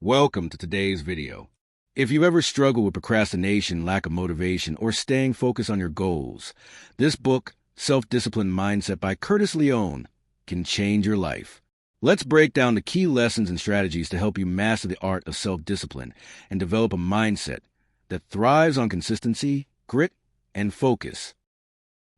Welcome to today's video. If you ever struggle with procrastination, lack of motivation, or staying focused on your goals, this book, Self-Discipline Mindset by Curtis Leone, can change your life. Let's break down the key lessons and strategies to help you master the art of self-discipline and develop a mindset that thrives on consistency, grit, and focus.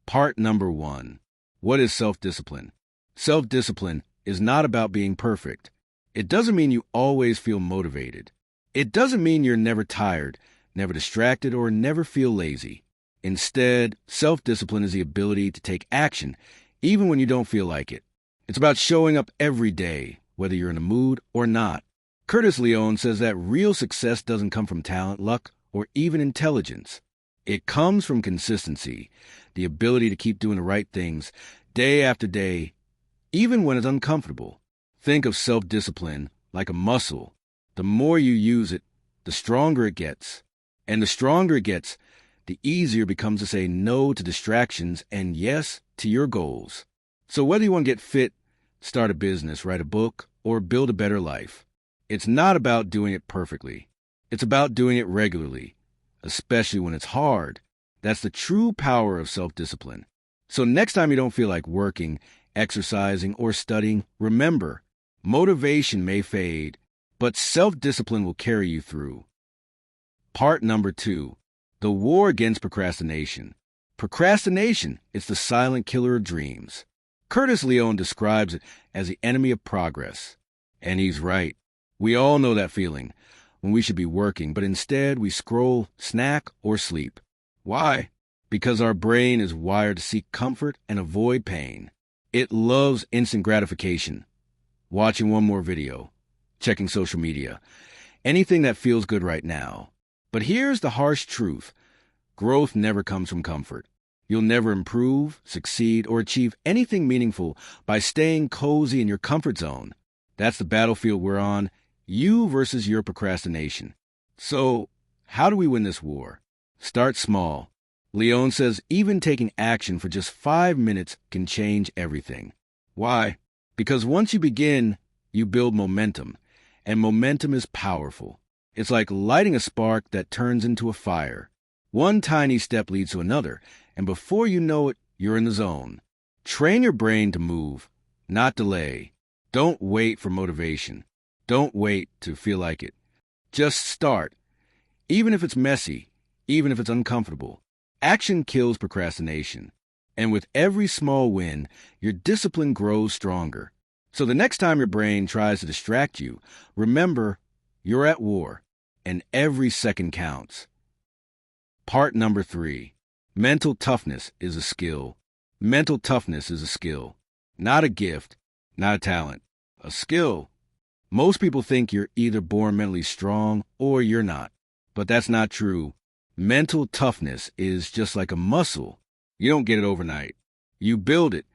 Part number 1. What is self-discipline? Self-discipline is not about being perfect. It doesn't mean you always feel motivated. It doesn't mean you're never tired, never distracted, or never feel lazy. Instead, self-discipline is the ability to take action, even when you don't feel like it. It's about showing up every day, whether you're in a mood or not. Curtis Leone says that real success doesn't come from talent, luck, or even intelligence. It comes from consistency, the ability to keep doing the right things day after day, even when it's uncomfortable. Think of self-discipline like a muscle. The more you use it, the stronger it gets. And the stronger it gets, the easier it becomes to say no to distractions and yes to your goals. So whether you want to get fit, start a business, write a book, or build a better life, it's not about doing it perfectly. It's about doing it regularly, especially when it's hard. That's the true power of self-discipline. So next time you don't feel like working, exercising, or studying, remember, motivation may fade, but self-discipline will carry you through. Part number 2. The war against procrastination. Procrastination is the silent killer of dreams. Curtis Leone describes it as the enemy of progress. And he's right. We all know that feeling, when we should be working, but instead we scroll, snack, or sleep. Why? Because our brain is wired to seek comfort and avoid pain. It loves instant gratification. Watching one more video, checking social media, anything that feels good right now. But here's the harsh truth. Growth never comes from comfort. You'll never improve, succeed, or achieve anything meaningful by staying cozy in your comfort zone. That's the battlefield we're on, you versus your procrastination. So, how do we win this war? Start small. Leone says even taking action for just 5 minutes can change everything. Why? Because once you begin, you build momentum, and momentum is powerful. It's like lighting a spark that turns into a fire. One tiny step leads to another, and before you know it, you're in the zone. Train your brain to move, not delay. Don't wait for motivation. Don't wait to feel like it. Just start, even if it's messy, even if it's uncomfortable. Action kills procrastination. And with every small win, your discipline grows stronger. So the next time your brain tries to distract you, remember, you're at war, and every second counts. Part number 3. Mental toughness is a skill. Mental toughness is a skill, not a gift, not a talent, a skill. Most people think you're either born mentally strong or you're not, but that's not true. Mental toughness is just like a muscle. You don't get it overnight. You build it,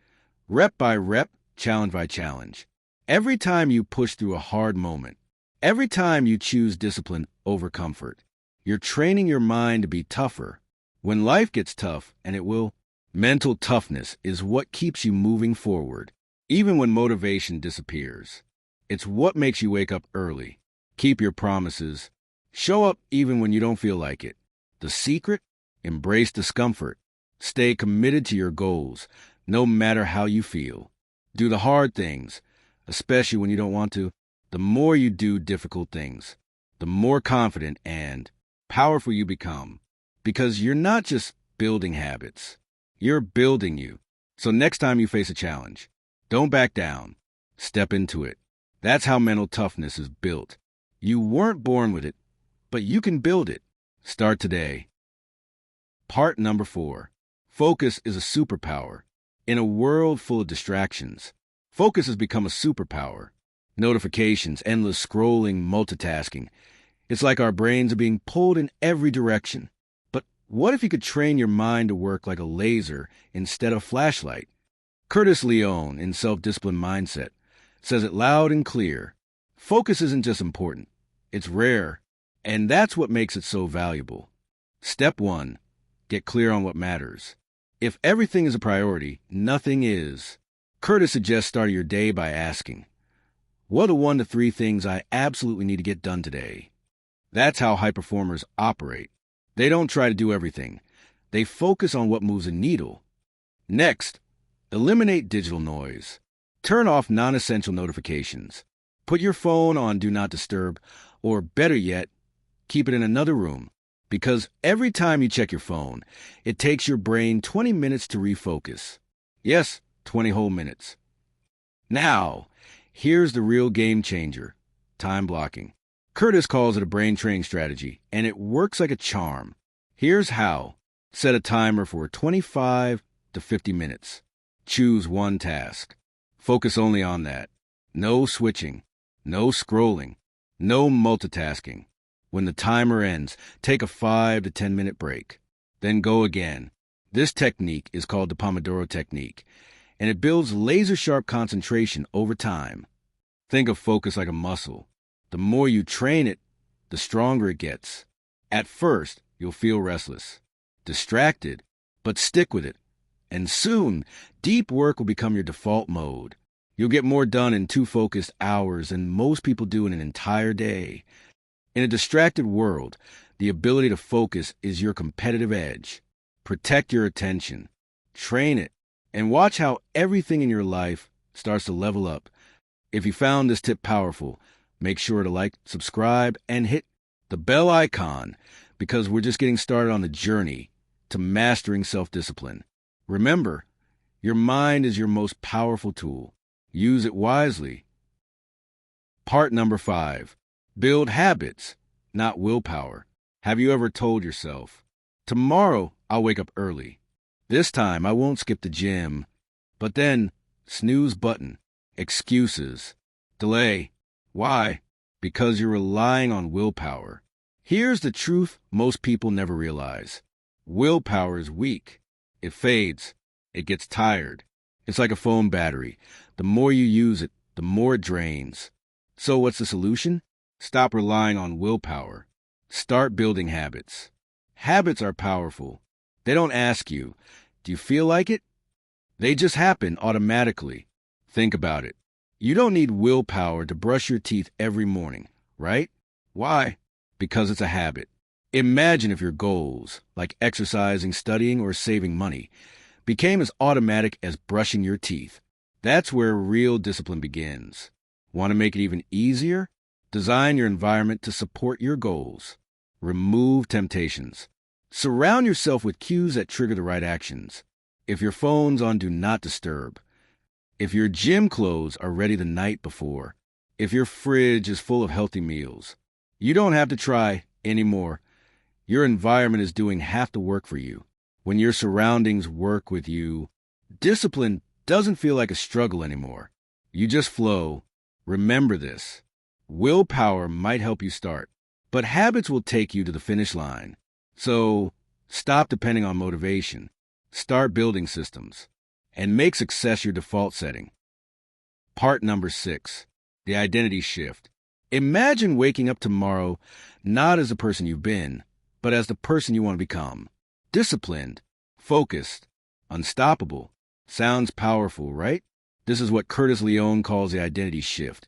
rep by rep, challenge by challenge. Every time you push through a hard moment, every time you choose discipline over comfort, you're training your mind to be tougher. When life gets tough, and it will, mental toughness is what keeps you moving forward, even when motivation disappears. It's what makes you wake up early, keep your promises, show up even when you don't feel like it. The secret? Embrace discomfort. Stay committed to your goals, no matter how you feel. Do the hard things, especially when you don't want to. The more you do difficult things, the more confident and powerful you become. Because you're not just building habits, you're building you. So next time you face a challenge, don't back down. Step into it. That's how mental toughness is built. You weren't born with it, but you can build it. Start today. Part number 4. Focus is a superpower. In a world full of distractions, focus has become a superpower. Notifications, endless scrolling, multitasking. It's like our brains are being pulled in every direction. But what if you could train your mind to work like a laser instead of a flashlight? Curtis Leone, in Self-Discipline Mindset, says it loud and clear. Focus isn't just important. It's rare. And that's what makes it so valuable. Step 1. Get clear on what matters. If everything is a priority, nothing is. Curtis suggests starting your day by asking, What are 1 to 3 things I absolutely need to get done today? That's how high performers operate. They don't try to do everything. They focus on what moves a needle. Next, eliminate digital noise. Turn off non-essential notifications. Put your phone on Do Not Disturb, or better yet, keep it in another room. Because every time you check your phone, it takes your brain 20 minutes to refocus. Yes, 20 whole minutes. Now, here's the real game changer, time blocking. Curtis calls it a brain training strategy, and it works like a charm. Here's how. Set a timer for 25 to 50 minutes. Choose one task. Focus only on that. No switching, no scrolling, no multitasking. When the timer ends, take a 5 to 10 minute break. Then go again. This technique is called the Pomodoro technique, and it builds laser-sharp concentration over time. Think of focus like a muscle. The more you train it, the stronger it gets. At first, you'll feel restless, distracted, but stick with it. And soon, deep work will become your default mode. You'll get more done in 2 focused hours than most people do in an entire day. In a distracted world, the ability to focus is your competitive edge. Protect your attention, train it, and watch how everything in your life starts to level up. If you found this tip powerful, make sure to like, subscribe, and hit the bell icon because we're just getting started on the journey to mastering self-discipline. Remember, your mind is your most powerful tool. Use it wisely. Part number 5. Build habits, not willpower. Have you ever told yourself, tomorrow I'll wake up early. This time I won't skip the gym. But then, snooze button, excuses, delay. Why? Because you're relying on willpower. Here's the truth most people never realize. Willpower is weak. It fades. It gets tired. It's like a phone battery. The more you use it, the more it drains. So what's the solution? Stop relying on willpower. Start building habits. Habits are powerful. They don't ask you, do you feel like it? They just happen automatically. Think about it. You don't need willpower to brush your teeth every morning, right? Why? Because it's a habit. Imagine if your goals, like exercising, studying, or saving money, became as automatic as brushing your teeth. That's where real discipline begins. Want to make it even easier? Design your environment to support your goals. Remove temptations. Surround yourself with cues that trigger the right actions. If your phone's on Do Not Disturb. If your gym clothes are ready the night before. If your fridge is full of healthy meals. You don't have to try anymore. Your environment is doing half the work for you. When your surroundings work with you, discipline doesn't feel like a struggle anymore. You just flow. Remember this. Willpower might help you start, but habits will take you to the finish line. So, stop depending on motivation. Start building systems. And make success your default setting. Part number 6. The identity shift. Imagine waking up tomorrow not as the person you've been, but as the person you want to become. Disciplined, focused, unstoppable. Sounds powerful, right? This is what Curtis Leone calls the identity shift,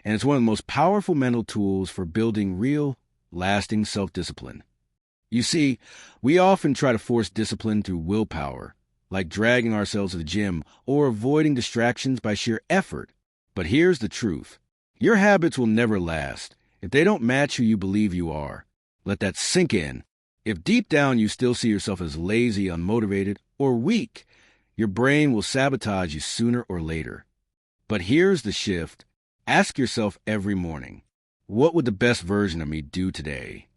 and it's one of the most powerful mental tools for building real, lasting self-discipline. You see, we often try to force discipline through willpower, like dragging ourselves to the gym or avoiding distractions by sheer effort. But here's the truth. Your habits will never last if they don't match who you believe you are. Let that sink in. If deep down you still see yourself as lazy, unmotivated, or weak, your brain will sabotage you sooner or later. But here's the shift. Ask yourself every morning, what would the best version of me do today?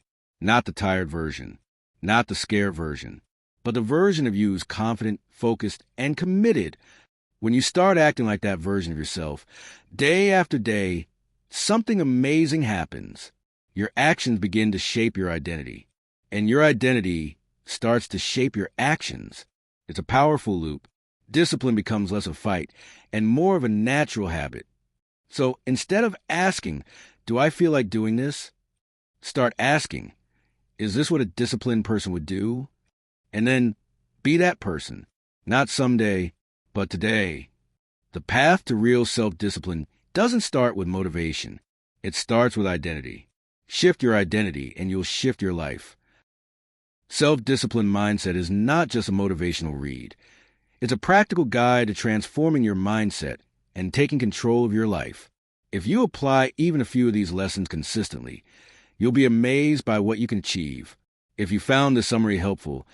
Not the tired version, not the scared version, but the version of you who's confident, focused, and committed. When you start acting like that version of yourself, day after day, something amazing happens. Your actions begin to shape your identity, and your identity starts to shape your actions. It's a powerful loop. Discipline becomes less of a fight and more of a natural habit. So instead of asking, do I feel like doing this? Start asking, is this what a disciplined person would do? And then be that person, not someday, but today. The path to real self-discipline doesn't start with motivation. It starts with identity. Shift your identity and you'll shift your life. Self-discipline mindset is not just a motivational read. It's a practical guide to transforming your mindset and taking control of your life. If you apply even a few of these lessons consistently, you'll be amazed by what you can achieve. If you found this summary helpful,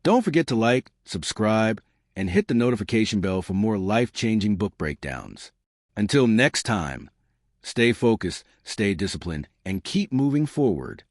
don't forget to like, subscribe, and hit the notification bell for more life-changing book breakdowns. Until next time, stay focused, stay disciplined, and keep moving forward.